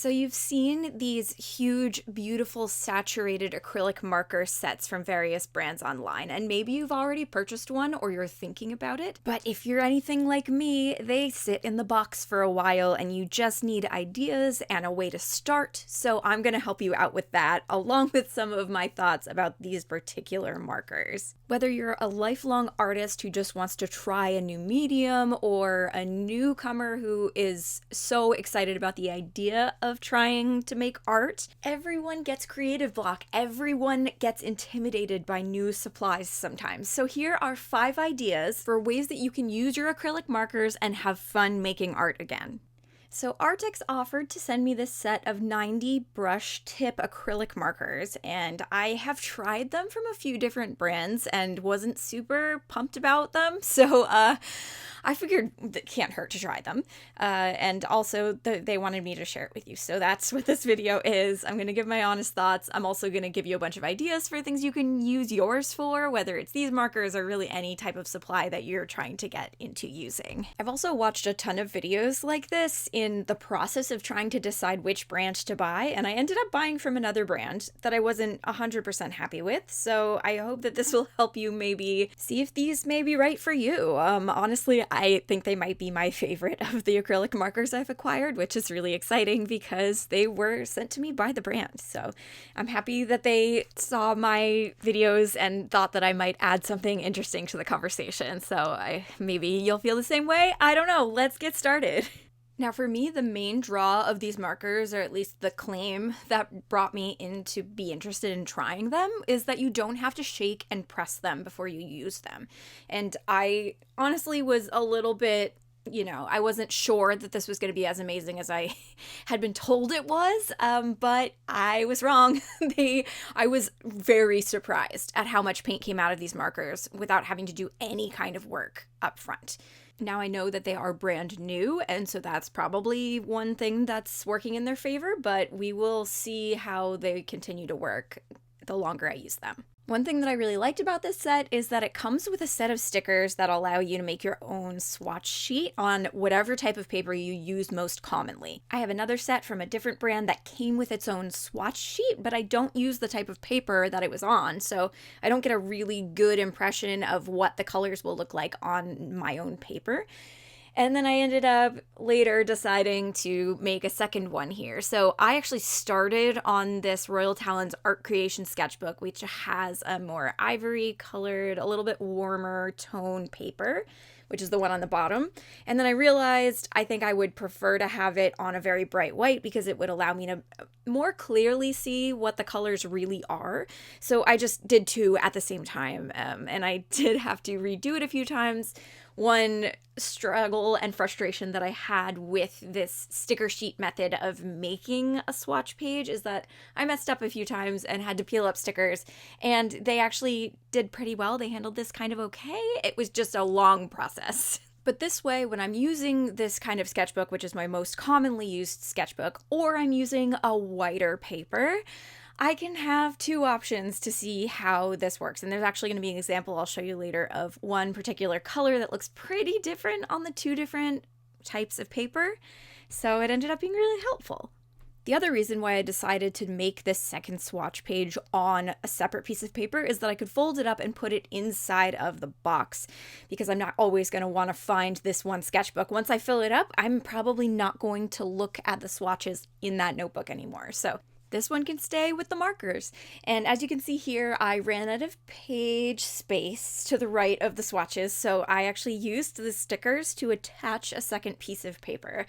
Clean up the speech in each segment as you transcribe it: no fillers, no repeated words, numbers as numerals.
So you've seen these huge, beautiful, saturated acrylic marker sets from various brands online, and maybe you've already purchased one or you're thinking about it. But if you're anything like me, they sit in the box for a while and you just need ideas and a way to start. So I'm going to help you out with that, along with some of my thoughts about these particular markers. Whether you're a lifelong artist who just wants to try a new medium, or a newcomer who is so excited about the idea of trying to make art, everyone gets creative block. Everyone gets intimidated by new supplies sometimes. So here are 5 ideas for ways that you can use your acrylic markers and have fun making art again. So Arrtx offered to send me this set of 90 brush tip acrylic markers, and I have tried them from a few different brands and wasn't super pumped about them. So I figured it can't hurt to try them. And also they wanted me to share it with you. So that's what this video is. I'm going to give my honest thoughts. I'm also going to give you a bunch of ideas for things you can use yours for, whether it's these markers or really any type of supply that you're trying to get into using. I've also watched a ton of videos like this in the process of trying to decide which brand to buy, and I ended up buying from another brand that I wasn't 100% happy with, so I hope that this will help you maybe see if these may be right for you. Honestly, I think they might be my favorite of the acrylic markers I've acquired, which is really exciting because they were sent to me by the brand, so I'm happy that they saw my videos and thought that I might add something interesting to the conversation, so maybe you'll feel the same way. I don't know. Let's get started. Now for me, the main draw of these markers, or at least the claim that brought me in to be interested in trying them, is that you don't have to shake and press them before you use them. And I honestly was a little bit, I wasn't sure that this was going to be as amazing as I had been told it was, but I was wrong. I was very surprised at how much paint came out of these markers without having to do any kind of work up front. Now I know that they are brand new, and so that's probably one thing that's working in their favor, but we will see how they continue to work the longer I use them. One thing that I really liked about this set is that it comes with a set of stickers that allow you to make your own swatch sheet on whatever type of paper you use most commonly. I have another set from a different brand that came with its own swatch sheet, but I don't use the type of paper that it was on, so I don't get a really good impression of what the colors will look like on my own paper. And then I ended up later deciding to make a second one here. So I actually started on this Royal Talons art creation sketchbook, which has a more ivory colored, a little bit warmer tone paper, which is the one on the bottom. And then I realized I think I would prefer to have it on a very bright white because it would allow me to more clearly see what the colors really are. So I just did 2 at the same time, and I did have to redo it a few times. One struggle and frustration that I had with this sticker sheet method of making a swatch page is that I messed up a few times and had to peel up stickers, and they actually did pretty well. They handled this kind of okay. It was just a long process. But this way, when I'm using this kind of sketchbook, which is my most commonly used sketchbook, or I'm using a whiter paper, I can have 2 options to see how this works. And there's actually going to be an example I'll show you later of one particular color that looks pretty different on the 2 different types of paper. So it ended up being really helpful. The other reason why I decided to make this second swatch page on a separate piece of paper is that I could fold it up and put it inside of the box, because I'm not always going to want to find this one sketchbook. Once I fill it up, I'm probably not going to look at the swatches in that notebook anymore. So this one can stay with the markers. And as you can see here, I ran out of page space to the right of the swatches, so I actually used the stickers to attach a second piece of paper.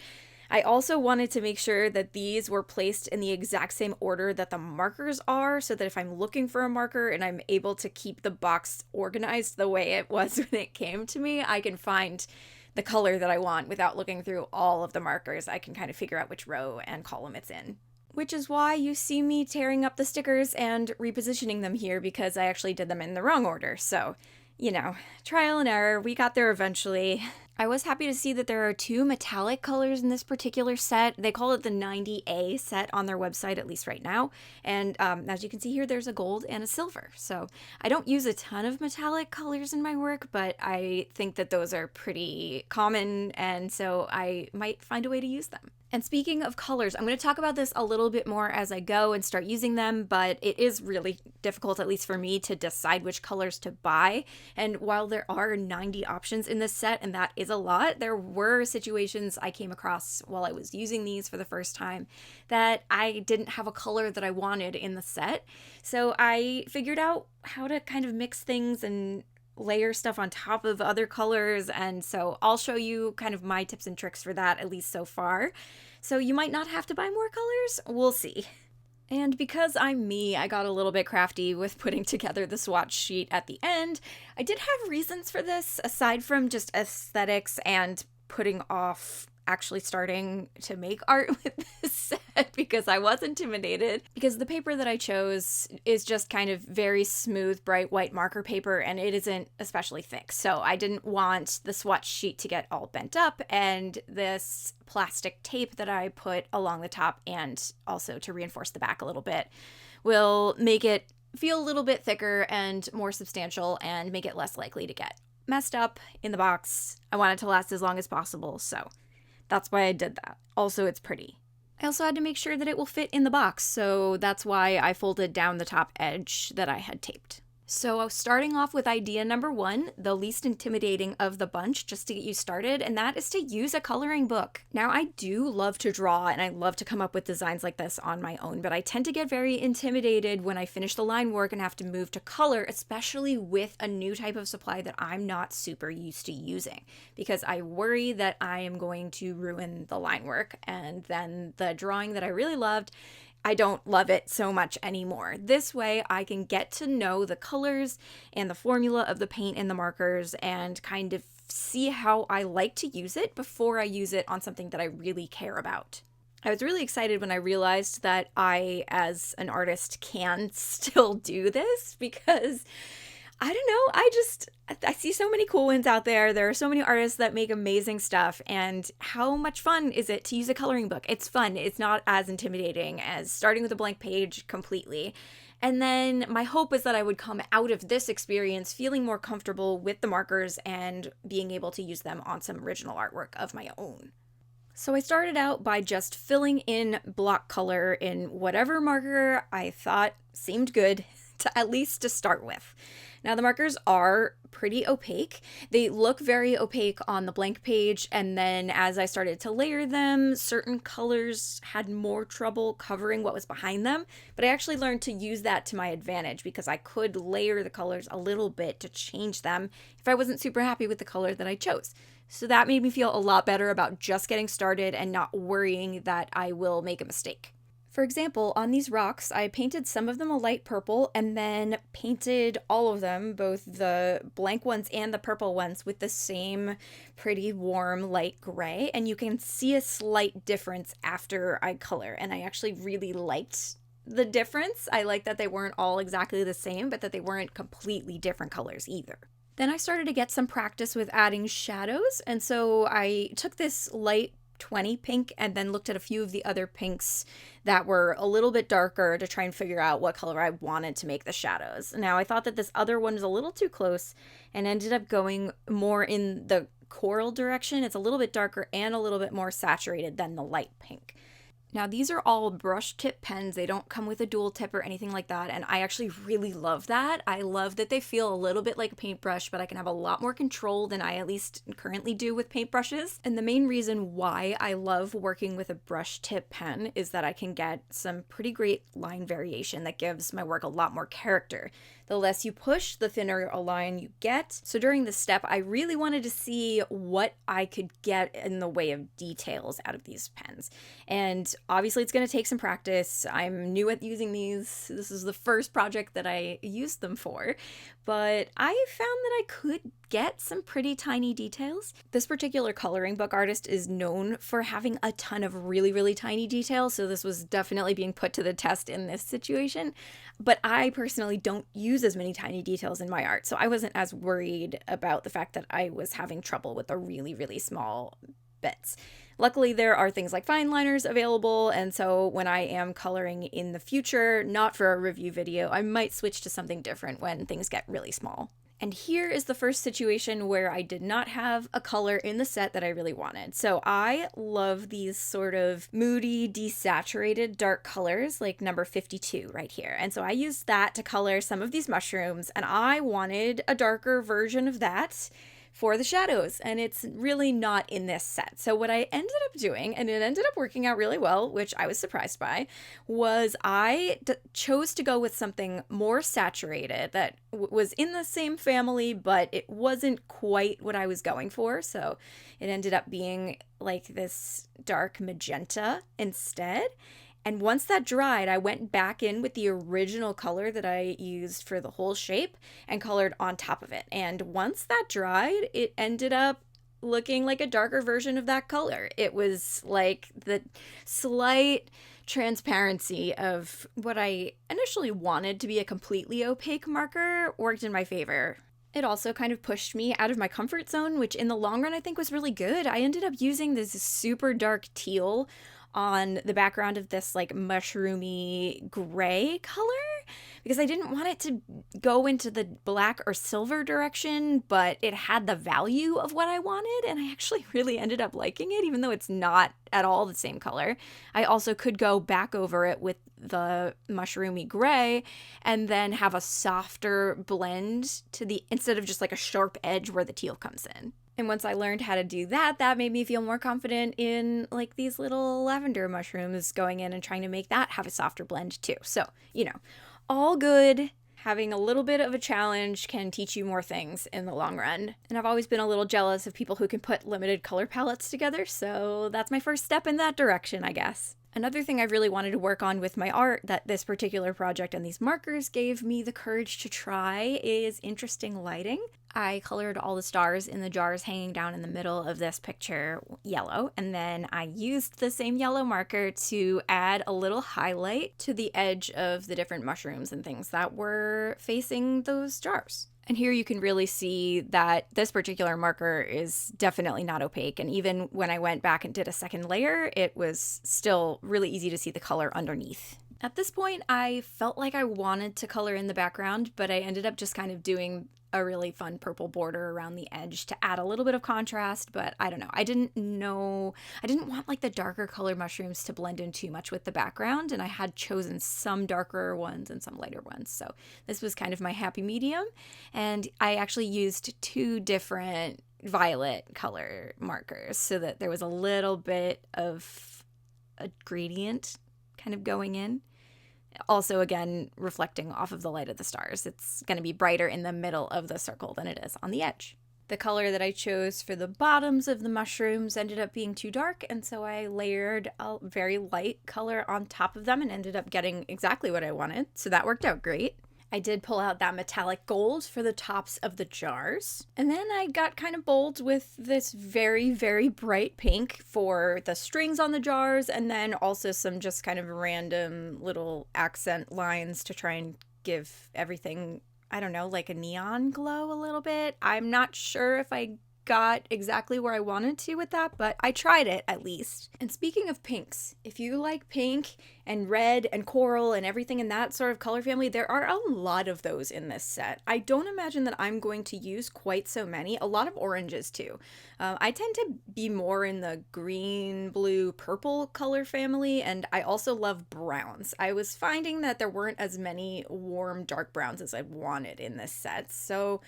I also wanted to make sure that these were placed in the exact same order that the markers are, so that if I'm looking for a marker and I'm able to keep the box organized the way it was when it came to me, I can find the color that I want without looking through all of the markers. I can kind of figure out which row and column it's in. Which is why you see me tearing up the stickers and repositioning them here, because I actually did them in the wrong order. So, trial and error, we got there eventually. I was happy to see that there are 2 metallic colors in this particular set. They call it the 90A set on their website, at least right now. And as you can see here, there's a gold and a silver. So I don't use a ton of metallic colors in my work, but I think that those are pretty common, and so I might find a way to use them. And speaking of colors, I'm going to talk about this a little bit more as I go and start using them, but it is really difficult, at least for me, to decide which colors to buy. And while there are 90 options in this set, and that is a lot, there were situations I came across while I was using these for the first time that I didn't have a color that I wanted in the set. So I figured out how to kind of mix things and layer stuff on top of other colors, and so I'll show you kind of my tips and tricks for that, at least so far. So you might not have to buy more colors, we'll see. And because I'm me, I got a little bit crafty with putting together the swatch sheet at the end. I did have reasons for this, aside from just aesthetics and putting off actually starting to make art with this set because I was intimidated. Because the paper that I chose is just kind of very smooth, bright white marker paper, and it isn't especially thick. So I didn't want the swatch sheet to get all bent up, and this plastic tape that I put along the top and also to reinforce the back a little bit will make it feel a little bit thicker and more substantial and make it less likely to get messed up in the box. I want it to last as long as possible, so that's why I did that. Also, it's pretty. I also had to make sure that it will fit in the box, so that's why I folded down the top edge that I had taped. So starting off with idea number 1, the least intimidating of the bunch, just to get you started, and that is to use a coloring book. Now, I do love to draw, and I love to come up with designs like this on my own, but I tend to get very intimidated when I finish the line work and have to move to color, especially with a new type of supply that I'm not super used to using, because I worry that I am going to ruin the line work, and then the drawing that I really loved, I don't love it so much anymore. This way I can get to know the colors and the formula of the paint and the markers and kind of see how I like to use it before I use it on something that I really care about. I was really excited when I realized that I, as an artist, can still do this because I don't know, I see so many cool ones out there. There are so many artists that make amazing stuff, and how much fun is it to use a coloring book? It's fun. It's not as intimidating as starting with a blank page completely. And then my hope is that I would come out of this experience feeling more comfortable with the markers and being able to use them on some original artwork of my own. So I started out by just filling in block color in whatever marker I thought seemed good, at least to start with. Now, the markers are pretty opaque. They look very opaque on the blank page, and then as I started to layer them, certain colors had more trouble covering what was behind them, but I actually learned to use that to my advantage because I could layer the colors a little bit to change them if I wasn't super happy with the color that I chose. So that made me feel a lot better about just getting started and not worrying that I will make a mistake. For example, on these rocks, I painted some of them a light purple and then painted all of them, both the blank ones and the purple ones, with the same pretty warm light gray. And you can see a slight difference after I color. And I actually really liked the difference. I liked that they weren't all exactly the same, but that they weren't completely different colors either. Then I started to get some practice with adding shadows. And so I took this light 20 pink and then looked at a few of the other pinks that were a little bit darker to try and figure out what color I wanted to make the shadows. Now, I thought that this other one was a little too close and ended up going more in the coral direction. It's a little bit darker and a little bit more saturated than the light pink. Now, these are all brush tip pens. They don't come with a dual tip or anything like that, and I actually really love that. I love that they feel a little bit like a paintbrush, but I can have a lot more control than I at least currently do with paintbrushes. And the main reason why I love working with a brush tip pen is that I can get some pretty great line variation that gives my work a lot more character. The less you push, the thinner a line you get. So during this step, I really wanted to see what I could get in the way of details out of these pens. And obviously it's going to take some practice. I'm new at using these. This is the first project that I used them for, but I found that I could get some pretty tiny details. This particular coloring book artist is known for having a ton of really, really tiny details, so this was definitely being put to the test in this situation. But I personally don't use as many tiny details in my art, so I wasn't as worried about the fact that I was having trouble with the really, really small bits. Luckily, there are things like fine liners available, and so when I am coloring in the future, not for a review video, I might switch to something different when things get really small. And here is the first situation where I did not have a color in the set that I really wanted. So I love these sort of moody, desaturated dark colors, like number 52 right here. And so I used that to color some of these mushrooms, and I wanted a darker version of that for the shadows, and it's really not in this set. So what I ended up doing, and it ended up working out really well, which I was surprised by, was I chose to go with something more saturated that was in the same family, but it wasn't quite what I was going for. So it ended up being like this dark magenta instead. And once that dried, I went back in with the original color that I used for the whole shape and colored on top of it. And once that dried, it ended up looking like a darker version of that color. It was like the slight transparency of what I initially wanted to be a completely opaque marker worked in my favor. It also kind of pushed me out of my comfort zone, which in the long run I think was really good. I ended up using this super dark teal on the background of this like mushroomy gray color because I didn't want it to go into the black or silver direction, but it had the value of what I wanted, and I actually really ended up liking it, even though it's not at all the same color. I also could go back over it with the mushroomy gray and then have a softer blend to the, instead of just like a sharp edge where the teal comes in. And once I learned how to do that, that made me feel more confident in like these little lavender mushrooms going in and trying to make that have a softer blend too. So, you know, all good. Having a little bit of a challenge can teach you more things in the long run. And I've always been a little jealous of people who can put limited color palettes together, so that's my first step in that direction, I guess. Another thing I really wanted to work on with my art that this particular project and these markers gave me the courage to try is interesting lighting. I colored all the stars in the jars hanging down in the middle of this picture yellow, and then I used the same yellow marker to add a little highlight to the edge of the different mushrooms and things that were facing those jars. And here you can really see that this particular marker is definitely not opaque. And even when I went back and did a second layer, it was still really easy to see the color underneath. At this point, I felt like I wanted to color in the background, but I ended up just kind of doing a really fun purple border around the edge to add a little bit of contrast, but I don't know. I didn't want like the darker color mushrooms to blend in too much with the background, and I had chosen some darker ones and some lighter ones. So this was kind of my happy medium, and I actually used 2 different violet color markers so that there was a little bit of a gradient kind of going in. Also, again, reflecting off of the light of the stars. It's going to be brighter in the middle of the circle than it is on the edge. The color that I chose for the bottoms of the mushrooms ended up being too dark, and so I layered a very light color on top of them and ended up getting exactly what I wanted, so that worked out great. I did pull out that metallic gold for the tops of the jars. And then I got kind of bold with this very, very bright pink for the strings on the jars, and then also some just kind of random little accent lines to try and give everything, I don't know, like a neon glow a little bit. I'm not sure if I got exactly where I wanted to with that, but I tried it at least. And speaking of pinks, if you like pink and red and coral and everything in that sort of color family, there are a lot of those in this set. I don't imagine that I'm going to use quite so many. A lot of oranges too. I tend to be more in the green, blue, purple color family, and I also love browns. I was finding that there weren't as many warm dark browns as I wanted in this set, so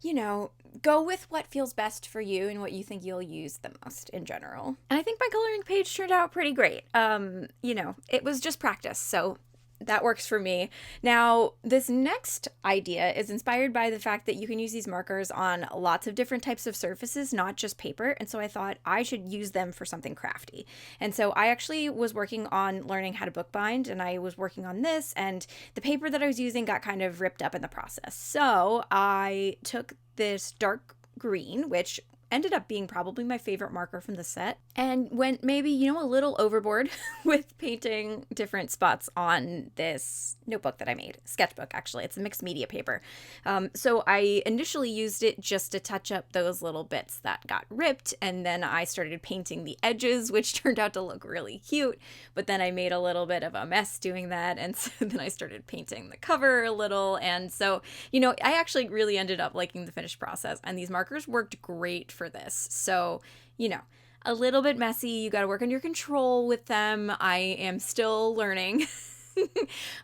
you know, go with what feels best for you and what you think you'll use the most in general. And I think my coloring page turned out pretty great. You know, it was just practice, so that works for me. Now, this next idea is inspired by the fact that you can use these markers on lots of different types of surfaces, not just paper, and so I thought I should use them for something crafty. And so I actually was working on learning how to bookbind, and I was working on this, and the paper that I was using got kind of ripped up in the process. So I took this dark green, which ended up being probably my favorite marker from the set, and went maybe, you know, a little overboard with painting different spots on this notebook that I made. Sketchbook, actually. It's a mixed media paper. So I initially used it just to touch up those little bits that got ripped, and then I started painting the edges, which turned out to look really cute, but then I made a little bit of a mess doing that, and so then I started painting the cover a little, and so, you know, I actually really ended up liking the finished process, and these markers worked great for this. So, you know, a little bit messy. You got to work on your control with them. I am still learning.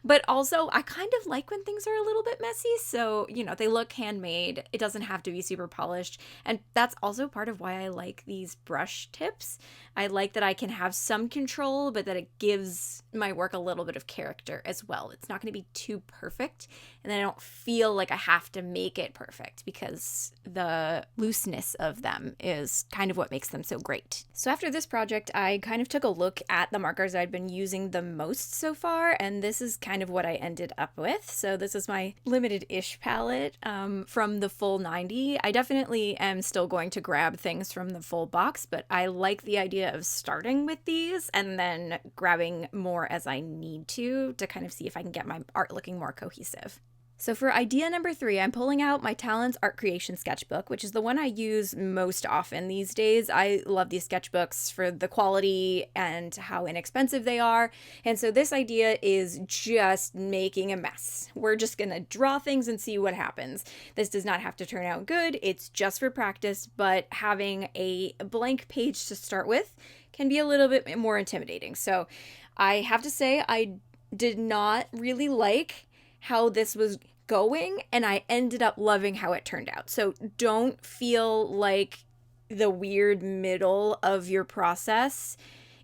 But also, I kind of like when things are a little bit messy. So, you know, they look handmade. It doesn't have to be super polished. And that's also part of why I like these brush tips. I like that I can have some control, but that it gives my work a little bit of character as well. It's not going to be too perfect. And then I don't feel like I have to make it perfect, because the looseness of them is kind of what makes them so great. So after this project, I kind of took a look at the markers I'd been using the most so far, and this is kind of what I ended up with. So this is my limited-ish palette from the full 90. I definitely am still going to grab things from the full box, but I like the idea of starting with these and then grabbing more as I need to kind of see if I can get my art looking more cohesive. So for idea number 3, I'm pulling out my Talents Art Creation Sketchbook, which is the one I use most often these days. I love these sketchbooks for the quality and how inexpensive they are. And so this idea is just making a mess. We're just going to draw things and see what happens. This does not have to turn out good. It's just for practice, but having a blank page to start with can be a little bit more intimidating. So I have to say, I did not really like how this was going, and I ended up loving how it turned out. So don't feel like the weird middle of your process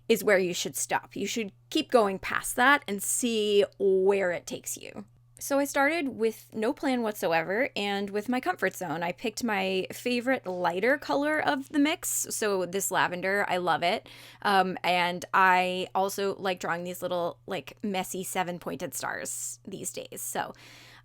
is where you should stop. You should keep going past that and see where it takes you. So I started with no plan whatsoever, and with my comfort zone. I picked my favorite lighter color of the mix, so this lavender, I love it. And I also like drawing these little, like, messy 7-pointed stars these days. So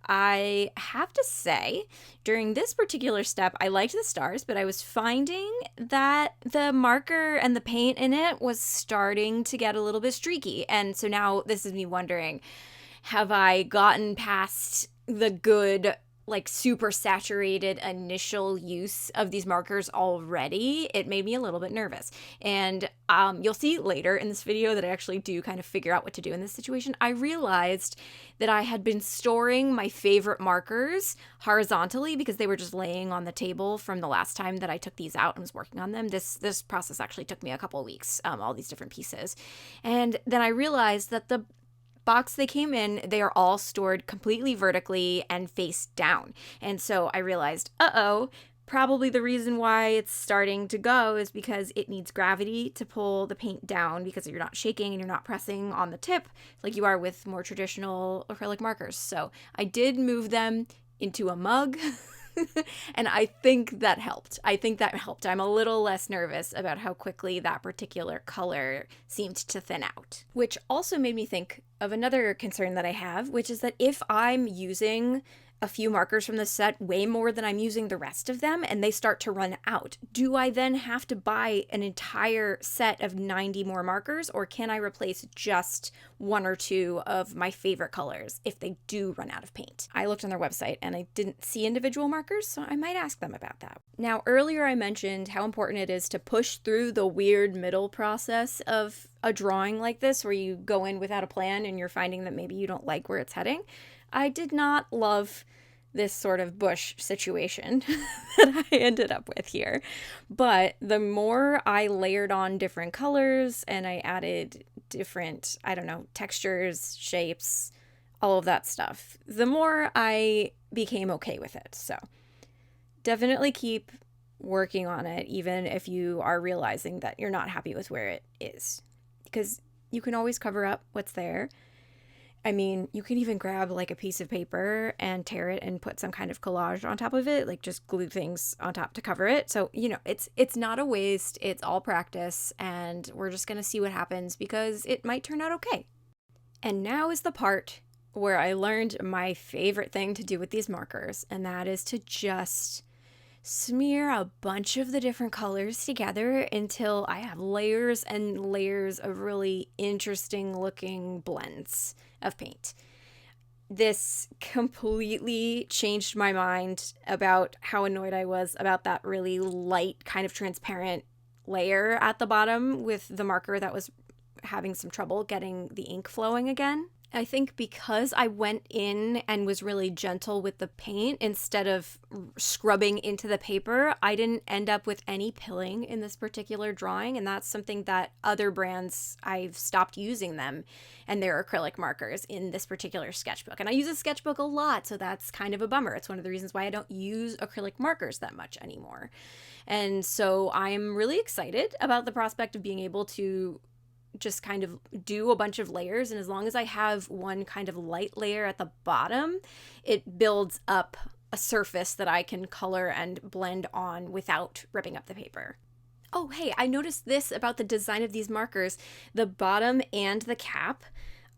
I have to say, during this particular step, I liked the stars, but I was finding that the marker and the paint in it was starting to get a little bit streaky. And so now this is me wondering, have I gotten past the good, like, super saturated initial use of these markers already? It made me a little bit nervous. And you'll see later in this video that I actually do kind of figure out what to do in this situation. I realized that I had been storing my favorite markers horizontally because they were just laying on the table from the last time that I took these out and was working on them. This process actually took me a couple of weeks, all these different pieces. And then I realized that the box they came in, they are all stored completely vertically and face down. And so I realized, probably the reason why it's starting to go is because it needs gravity to pull the paint down, because you're not shaking and you're not pressing on the tip like you are with more traditional acrylic markers. So I did move them into a mug. And I think that helped. I'm a little less nervous about how quickly that particular color seemed to thin out. Which also made me think of another concern that I have, which is that if I'm using a few markers from the set way more than I'm using the rest of them, and they start to run out, do I then have to buy an entire set of 90 more markers, or can I replace just 1 or 2 of my favorite colors if they do run out of paint? I looked on their website and I didn't see individual markers, so I might ask them about that. Now, earlier I mentioned how important it is to push through the weird middle process of a drawing like this, where you go in without a plan and you're finding that maybe you don't like where it's heading. I did not love this sort of bush situation that I ended up with here. But the more I layered on different colors and I added different, textures, shapes, all of that stuff, the more I became okay with it. So definitely keep working on it, even if you are realizing that you're not happy with where it is, because you can always cover up what's there. I mean, you can even grab like a piece of paper and tear it and put some kind of collage on top of it, like just glue things on top to cover it. So, it's not a waste, it's all practice, and we're just going to see what happens because it might turn out okay. And now is the part where I learned my favorite thing to do with these markers, and that is to just smear a bunch of the different colors together until I have layers and layers of really interesting looking blends of paint. This completely changed my mind about how annoyed I was about that really light, kind of transparent layer at the bottom with the marker that was having some trouble getting the ink flowing again. I think because I went in and was really gentle with the paint instead of scrubbing into the paper, I didn't end up with any pilling in this particular drawing. And that's something that other brands, I've stopped using them and their acrylic markers in this particular sketchbook. And I use a sketchbook a lot, so that's kind of a bummer. It's one of the reasons why I don't use acrylic markers that much anymore. And so I'm really excited about the prospect of being able to just kind of do a bunch of layers, and as long as I have one kind of light layer at the bottom, it builds up a surface that I can color and blend on without ripping up the paper. Oh, hey, I noticed this about the design of these markers. The bottom and the cap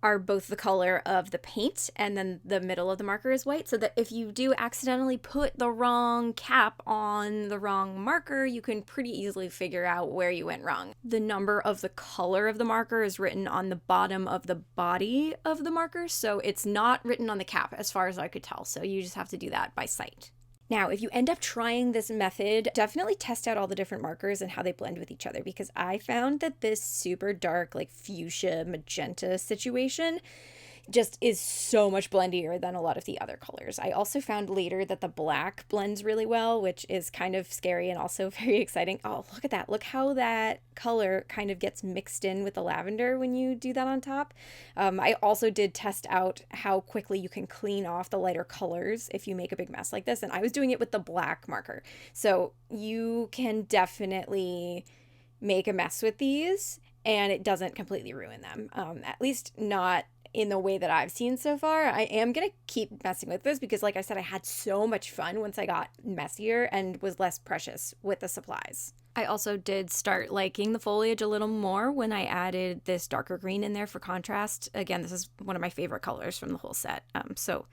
are both the color of the paint, and then the middle of the marker is white, so that if you do accidentally put the wrong cap on the wrong marker, you can pretty easily figure out where you went wrong. The number of the color of the marker is written on the bottom of the body of the marker, so it's not written on the cap as far as I could tell, so you just have to do that by sight. Now, if you end up trying this method, definitely test out all the different markers and how they blend with each other, because I found that this super dark, like fuchsia magenta situation just is so much blendier than a lot of the other colors. I also found later that the black blends really well, which is kind of scary and also very exciting. Oh, look at that. Look how that color kind of gets mixed in with the lavender when you do that on top. I also did test out how quickly you can clean off the lighter colors if you make a big mess like this, and I was doing it with the black marker. So you can definitely make a mess with these and it doesn't completely ruin them, at least not in the way that I've seen so far. I am going to keep messing with this because, like I said, I had so much fun once I got messier and was less precious with the supplies. I also did start liking the foliage a little more when I added this darker green in there for contrast. Again, this is one of my favorite colors from the whole set. So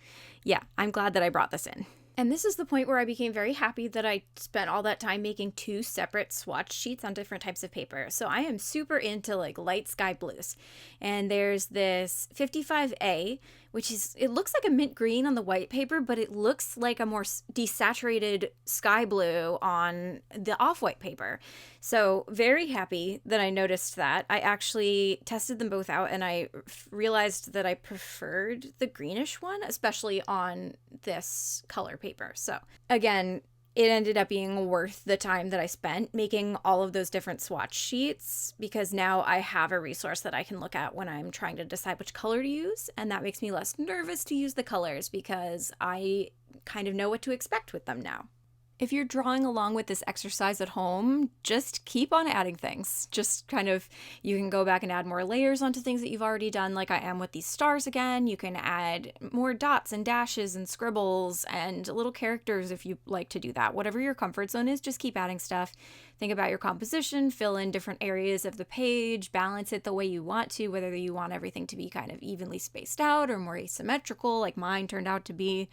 yeah, I'm glad that I brought this in. And this is the point where I became very happy that I spent all that time making 2 separate swatch sheets on different types of paper. So I am super into like light sky blues. And there's this 55A, which is, it looks like a mint green on the white paper, but it looks like a more desaturated sky blue on the off-white paper. So very happy that I noticed that. I actually tested them both out and I realized that I preferred the greenish one, especially on this color paper. So again, it ended up being worth the time that I spent making all of those different swatch sheets, because now I have a resource that I can look at when I'm trying to decide which color to use, and that makes me less nervous to use the colors because I kind of know what to expect with them now. If you're drawing along with this exercise at home, just keep on adding things. Just kind of, you can go back and add more layers onto things that you've already done, like I am with these stars again. You can add more dots and dashes and scribbles and little characters if you like to do that. Whatever your comfort zone is, just keep adding stuff. Think about your composition, fill in different areas of the page, balance it the way you want to, whether you want everything to be kind of evenly spaced out or more asymmetrical, like mine turned out to be.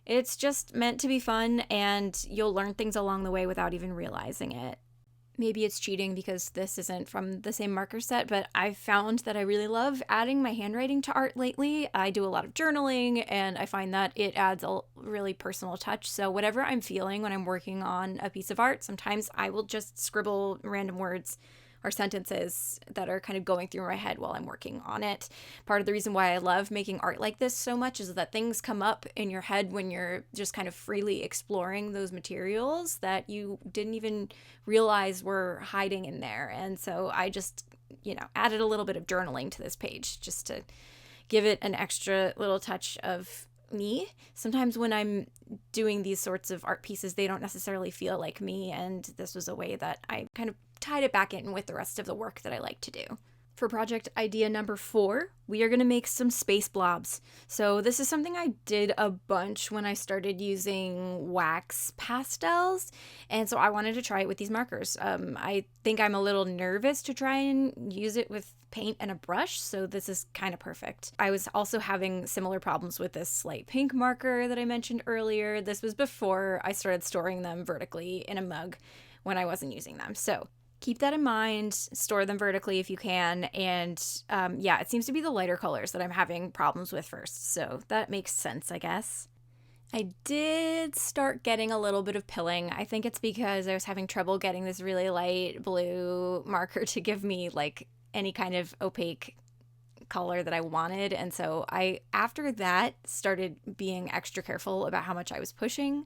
It's just meant to be fun, and you'll learn things along the way without even realizing it. Maybe it's cheating because this isn't from the same marker set, but I've found that I really love adding my handwriting to art lately. I do a lot of journaling, and I find that it adds a really personal touch. So whatever I'm feeling when I'm working on a piece of art, sometimes I will just scribble random words or sentences that are kind of going through my head while I'm working on it. Part of the reason why I love making art like this so much is that things come up in your head when you're just kind of freely exploring those materials that you didn't even realize were hiding in there. And so I just, added a little bit of journaling to this page just to give it an extra little touch of me. Sometimes when I'm doing these sorts of art pieces, they don't necessarily feel like me, and this was a way that I kind of tied it back in with the rest of the work that I like to do. For project idea number 4, we are going to make some space blobs. So this is something I did a bunch when I started using wax pastels, and so I wanted to try it with these markers. I think I'm a little nervous to try and use it with paint and a brush, so this is kind of perfect. I was also having similar problems with this light pink marker that I mentioned earlier. This was before I started storing them vertically in a mug when I wasn't using them. So keep that in mind, store them vertically if you can, and yeah, it seems to be the lighter colors that I'm having problems with first, so that makes sense, I guess. I did start getting a little bit of pilling. I think it's because I was having trouble getting this really light blue marker to give me like any kind of opaque color that I wanted, and so I, after that, started being extra careful about how much I was pushing,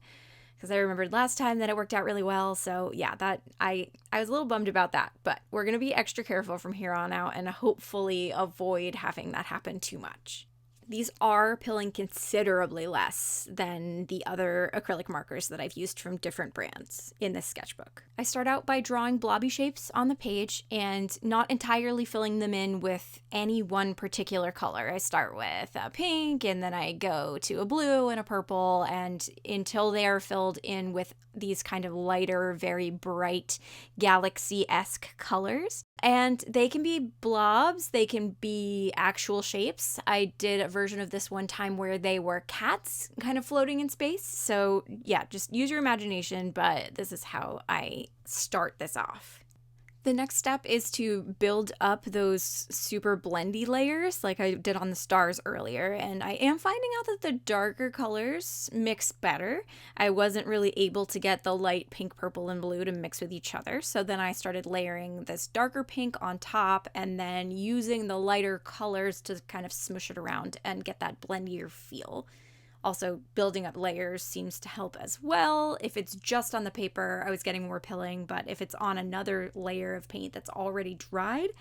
because I remembered last time that it worked out really well. So yeah, that I was a little bummed about that, but we're going to be extra careful from here on out and hopefully avoid having that happen too much. These are pilling considerably less than the other acrylic markers that I've used from different brands in this sketchbook. I start out by drawing blobby shapes on the page and not entirely filling them in with any one particular color. I start with a pink and then I go to a blue and a purple, and until they are filled in with these kind of lighter, very bright galaxy-esque colors. And they can be blobs, they can be actual shapes. I did a version of this one time where they were cats kind of floating in space. So yeah, just use your imagination, but this is how I start this off. The next step is to build up those super blendy layers like I did on the stars earlier, and I am finding out that the darker colors mix better. I wasn't really able to get the light pink, purple, and blue to mix with each other, so then I started layering this darker pink on top and then using the lighter colors to kind of smush it around and get that blendier feel. Also, building up layers seems to help as well. If it's just on the paper, I was getting more pilling, but if it's on another layer of paint that's already dried,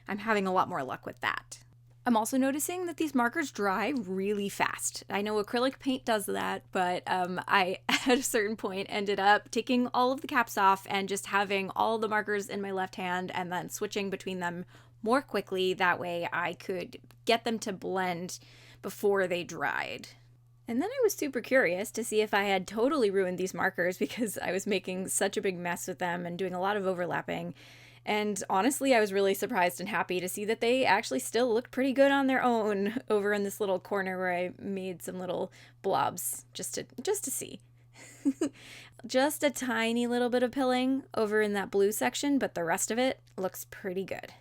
I'm having a lot more luck with that. I'm also noticing that these markers dry really fast. I know acrylic paint does that, but I, at a certain point, ended up taking all of the caps off and just having all the markers in my left hand and then switching between them more quickly. That way I could get them to blend before they dried. And then I was super curious to see if I had totally ruined these markers because I was making such a big mess with them and doing a lot of overlapping. And honestly, I was really surprised and happy to see that they actually still looked pretty good on their own over in this little corner where I made some little blobs just to see. Just a tiny little bit of pilling over in that blue section, but the rest of it looks pretty good.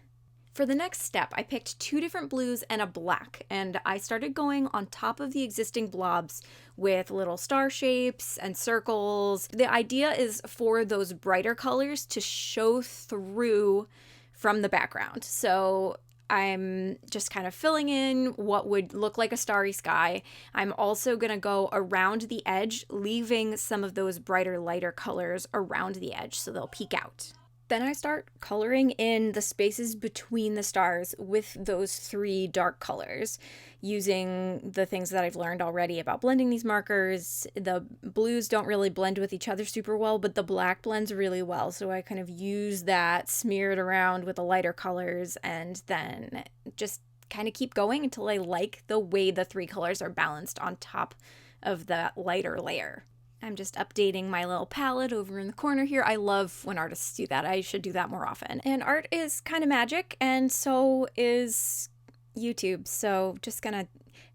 For the next step, I picked 2 different blues and a black, and I started going on top of the existing blobs with little star shapes and circles. The idea is for those brighter colors to show through from the background. So I'm just kind of filling in what would look like a starry sky. I'm also going to go around the edge, leaving some of those brighter, lighter colors around the edge so they'll peek out. Then I start coloring in the spaces between the stars with those 3 dark colors, using the things that I've learned already about blending these markers. The blues don't really blend with each other super well, but the black blends really well, so I kind of use that, smear it around with the lighter colors, and then just kind of keep going until I like the way the 3 colors are balanced on top of that lighter layer. I'm just updating my little palette over in the corner here. I love when artists do that. I should do that more often. And art is kind of magic, and so is YouTube. So just gonna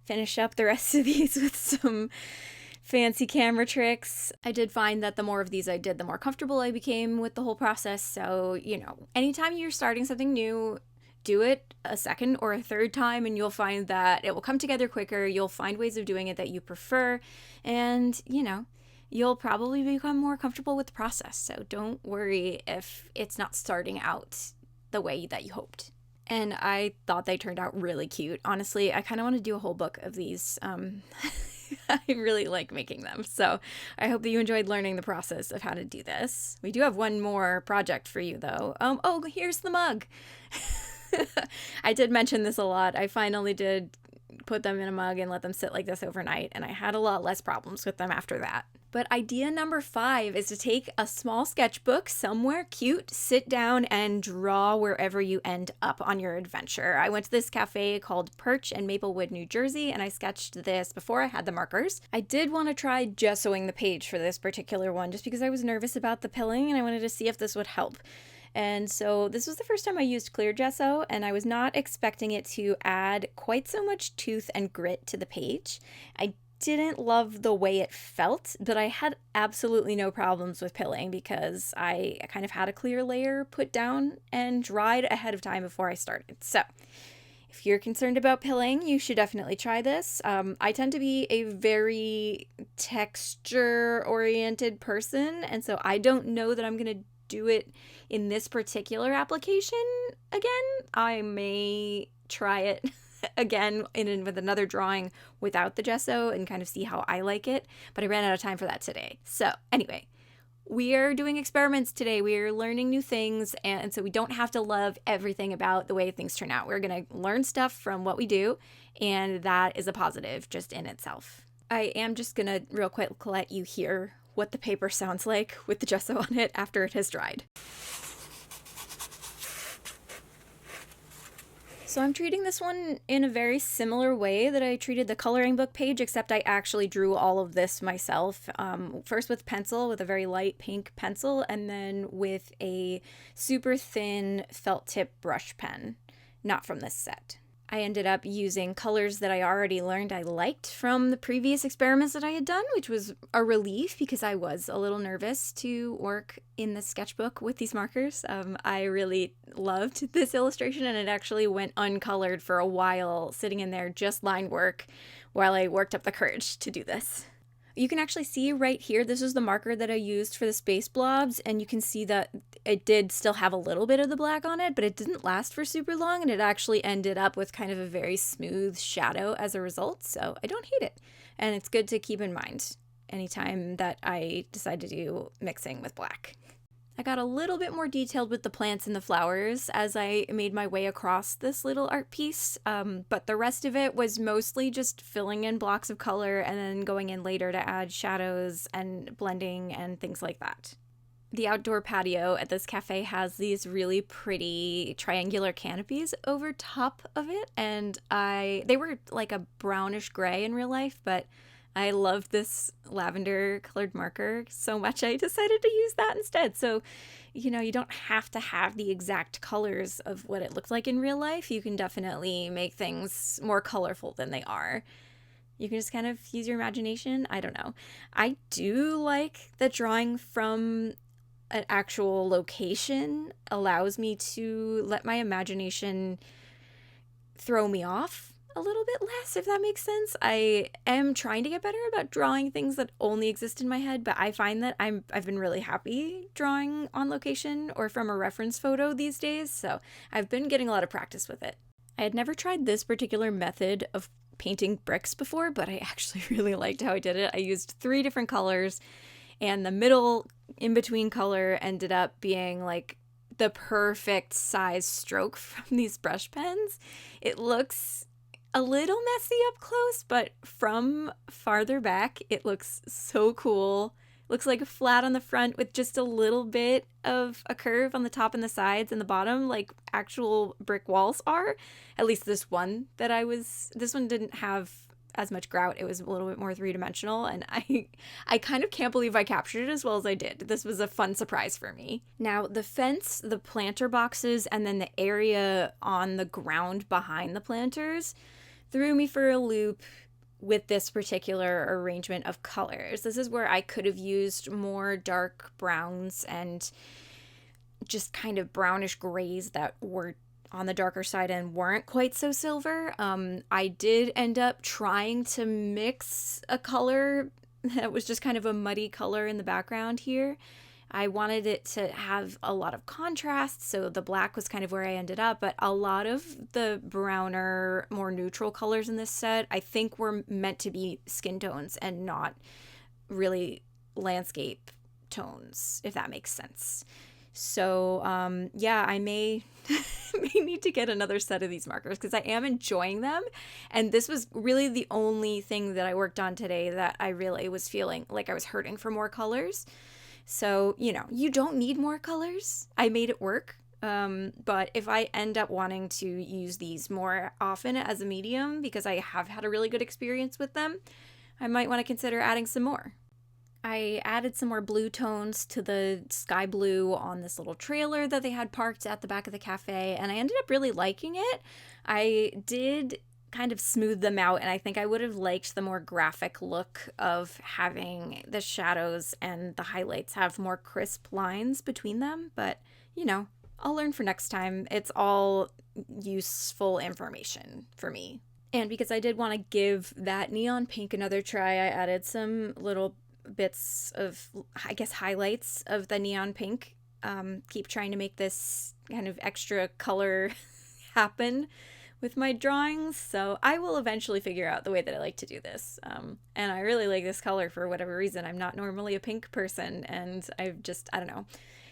finish up the rest of these with some fancy camera tricks. I did find that the more of these I did, the more comfortable I became with the whole process. So, you know, anytime you're starting something new, do it a second or a third time and you'll find that it will come together quicker. You'll find ways of doing it that you prefer, and, you know, you'll probably become more comfortable with the process. So don't worry if it's not starting out the way that you hoped. And I thought they turned out really cute. Honestly, I kind of want to do a whole book of these. I really like making them. So I hope that you enjoyed learning the process of how to do this. We do have one more project for you though. Oh, here's the mug. I did mention this a lot. I finally did put them in a mug and let them sit like this overnight, and I had a lot less problems with them after that. But idea number 5 is to take a small sketchbook somewhere cute, sit down, and draw wherever you end up on your adventure. I went to this cafe called Perch in Maplewood, New Jersey, and I sketched this before I had the markers. I did want to try gessoing the page for this particular one just because I was nervous about the pilling and I wanted to see if this would help. And so this was the first time I used clear gesso, and I was not expecting it to add quite so much tooth and grit to the page. I didn't love the way it felt, but I had absolutely no problems with pilling because I kind of had a clear layer put down and dried ahead of time before I started. So if you're concerned about pilling, you should definitely try this. I tend to be a very texture-oriented person, and so I don't know that I'm going to do it in this particular application again. I may try it again with another drawing without the gesso and kind of see how I like it, but I ran out of time for that today. So anyway, we are doing experiments today. We are learning new things, and so we don't have to love everything about the way things turn out. We're going to learn stuff from what we do, and that is a positive just in itself. I am just going to real quick let you hear what the paper sounds like with the gesso on it after it has dried. So I'm treating this one in a very similar way that I treated the coloring book page, except I actually drew all of this myself. First with pencil, with a very light pink pencil, and then with a super thin felt tip brush pen, not from this set. I ended up using colors that I already learned I liked from the previous experiments that I had done, which was a relief because I was a little nervous to work in the sketchbook with these markers. I really loved this illustration, and it actually went uncolored for a while, sitting in there just line work while I worked up the courage to do this. You can actually see right here, this is the marker that I used for the space blobs, and you can see that it did still have a little bit of the black on it, but it didn't last for super long, and it actually ended up with kind of a very smooth shadow as a result, so I don't hate it. And it's good to keep in mind anytime that I decide to do mixing with black. I got a little bit more detailed with the plants and the flowers as I made my way across this little art piece, but the rest of it was mostly just filling in blocks of color and then going in later to add shadows and blending and things like that. The outdoor patio at this cafe has these really pretty triangular canopies over top of it, and they were like a brownish gray in real life, but I love this lavender colored marker so much I decided to use that instead. So, you don't have to have the exact colors of what it looked like in real life. You can definitely make things more colorful than they are. You can just kind of use your imagination. I don't know. I do like that drawing from an actual location allows me to let my imagination throw me off a little bit less, if that makes sense. I am trying to get better about drawing things that only exist in my head, but I find that I've been really happy drawing on location or from a reference photo these days, so I've been getting a lot of practice with it. I had never tried this particular method of painting bricks before, but I actually really liked how I did it. I used 3 different colors, and the middle in-between color ended up being like the perfect size stroke from these brush pens. It looks a little messy up close, but from farther back, it looks so cool. It looks like a flat on the front with just a little bit of a curve on the top and the sides and the bottom, like actual brick walls are. At least this one didn't have as much grout. It was a little bit more 3-dimensional, and I kind of can't believe I captured it as well as I did. This was a fun surprise for me. Now, the fence, the planter boxes, and then the area on the ground behind the planters threw me for a loop with this particular arrangement of colors. This is where I could have used more dark browns and just kind of brownish grays that were on the darker side and weren't quite so silver. I did end up trying to mix a color that was just kind of a muddy color in the background here. I wanted it to have a lot of contrast, so the black was kind of where I ended up, but a lot of the browner, more neutral colors in this set, I think were meant to be skin tones and not really landscape tones, if that makes sense. So, yeah, I may may need to get another set of these markers because I am enjoying them. And this was really the only thing that I worked on today that I really was feeling like I was hurting for more colors. So, you don't need more colors. I made it work. But if I end up wanting to use these more often as a medium, because I have had a really good experience with them, I might want to consider adding some more. I added some more blue tones to the sky blue on this little trailer that they had parked at the back of the cafe, and I ended up really liking it. I did kind of smooth them out, and I think I would have liked the more graphic look of having the shadows and the highlights have more crisp lines between them, but, I'll learn for next time. It's all useful information for me. And because I did want to give that neon pink another try, I added some little bits of, I guess, highlights of the neon pink. Keep trying to make this kind of extra color happen with my drawings, so I will eventually figure out the way that I like to do this. And I really like this color for whatever reason. I'm not normally a pink person, and I don't know.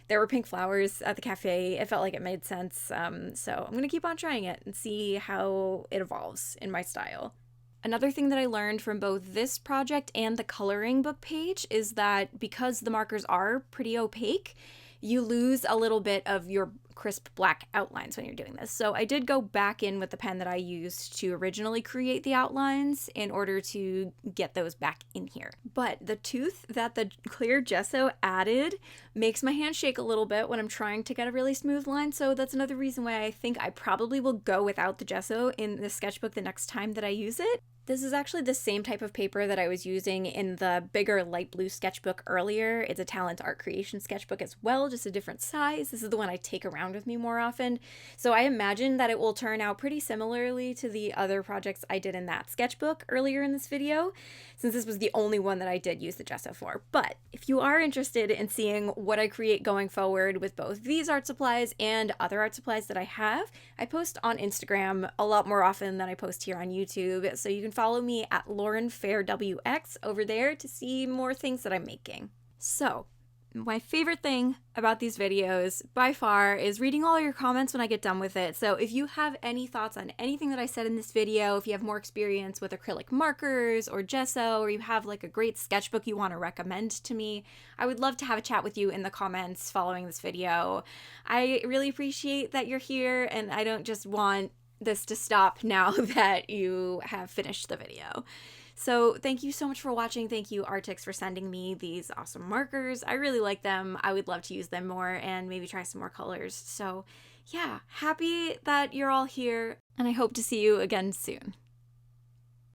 There were pink flowers at the cafe. It felt like it made sense. So I'm going to keep on trying it and see how it evolves in my style. Another thing that I learned from both this project and the coloring book page is that because the markers are pretty opaque, you lose a little bit of your crisp black outlines when you're doing this. So I did go back in with the pen that I used to originally create the outlines in order to get those back in here. But the tooth that the clear gesso added makes my hand shake a little bit when I'm trying to get a really smooth line. So that's another reason why I think I probably will go without the gesso in the sketchbook the next time that I use it. This is actually the same type of paper that I was using in the bigger light blue sketchbook earlier. It's a Talent Art Creation sketchbook as well, just a different size. This is the one I take around with me more often. So I imagine that it will turn out pretty similarly to the other projects I did in that sketchbook earlier in this video, since this was the only one that I did use the gesso for. But if you are interested in seeing what I create going forward with both these art supplies and other art supplies that I have, I post on Instagram a lot more often than I post here on YouTube, so you can follow me at LaurenFairWX over there to see more things that I'm making. So, my favorite thing about these videos by far is reading all your comments when I get done with it. So if you have any thoughts on anything that I said in this video, if you have more experience with acrylic markers or gesso, or you have like a great sketchbook you want to recommend to me, I would love to have a chat with you in the comments following this video. I really appreciate that you're here, and I don't just want this to stop now that you have finished the video. So thank you so much for watching. Thank you, Arrtx, for sending me these awesome markers. I really like them. I would love to use them more and maybe try some more colors. So yeah, happy that you're all here, and I hope to see you again soon.